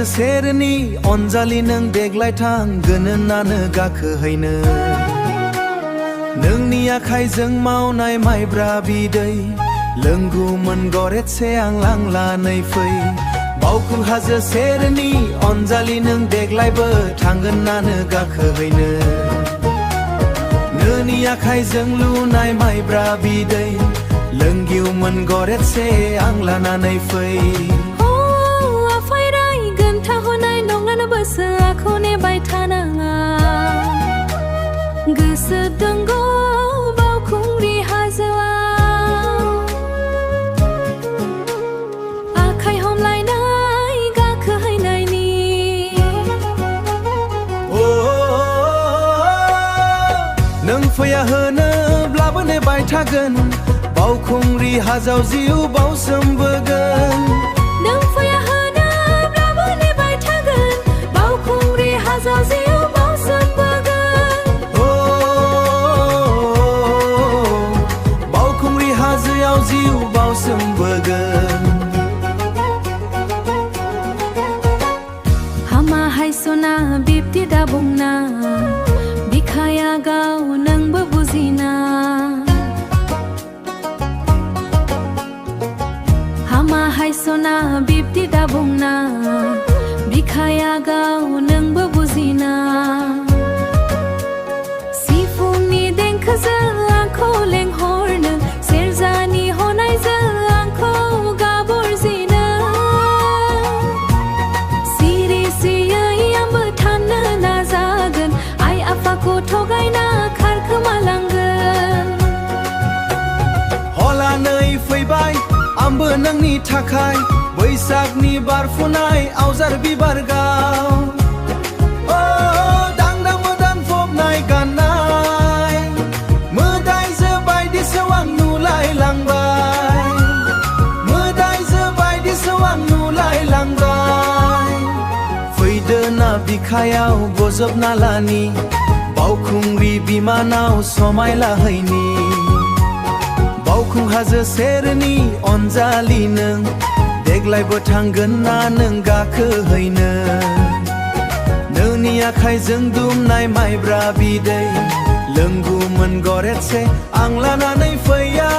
हाजो सेरनि अनजालि नों देग्लाय थांगोन होननानै गाखोहैनो नोंनि आखाइजों मावनाय माइब्रा बिदै लोंगौमोन गरसे आं लांलानै फै बावखुं हाजो सेरनि अनजालि नों देग्लायबो थांगोन होननानै गाखोहैनो नोंनि आखाइजों लुनाय माइब्रा बिदै लोंगिवमोन गरसे आं लानानै फै गोसोखौ नेबाय थानाङा गोसो दंगौ बावखुंग्रि हाजोआव आखाइ हमलायनाय गाखोहैनायनि नों फैया होनोब्लाबो नेबाय थागोन बावखुंग्रि हाजोआव जिउ बावसोमबोगोन नों फैया बावखुंग्रि हाजोआव जिउ बावसोमबोगोन हामा हायसना बिब्दि दा बुंना बिखाया गाव नोंबो बुजिना हामा हायसना बिब्दि दा बुंना बिखाया गाव नोंबो बुजिना सिफुंनि देंखोजों आंखौ लेंहरनो सेरजानि हनायजों आंखौ गाबरजिनो सिरि सिरियै आंबो थानो नाजागोन आइ आफाखौ थगायना खारखोमालांगोन हलानै फैबाय आंबो नोंनि थाखाय बैसागनि बारफुनाय आवजार बिबार गाव दांदां मोदान फबनाय गाननाय मोदायजो बायदिसो आं नुलायलांबाय मोदायजो बायदिसो आं नुलायलांबाय फैदो ना बिखायाव बजबना लानि बावखुंग्रि बिमानाव समायलाहैनि बावखुं हाजो सेरनि अनजालि नों देग्लायबो थांगोन ना नों गाखोहैनो नोंनि आखाइजों दुमनाय माइब्रा बिदै लोंगौमोन गरसे आं लानानै फैया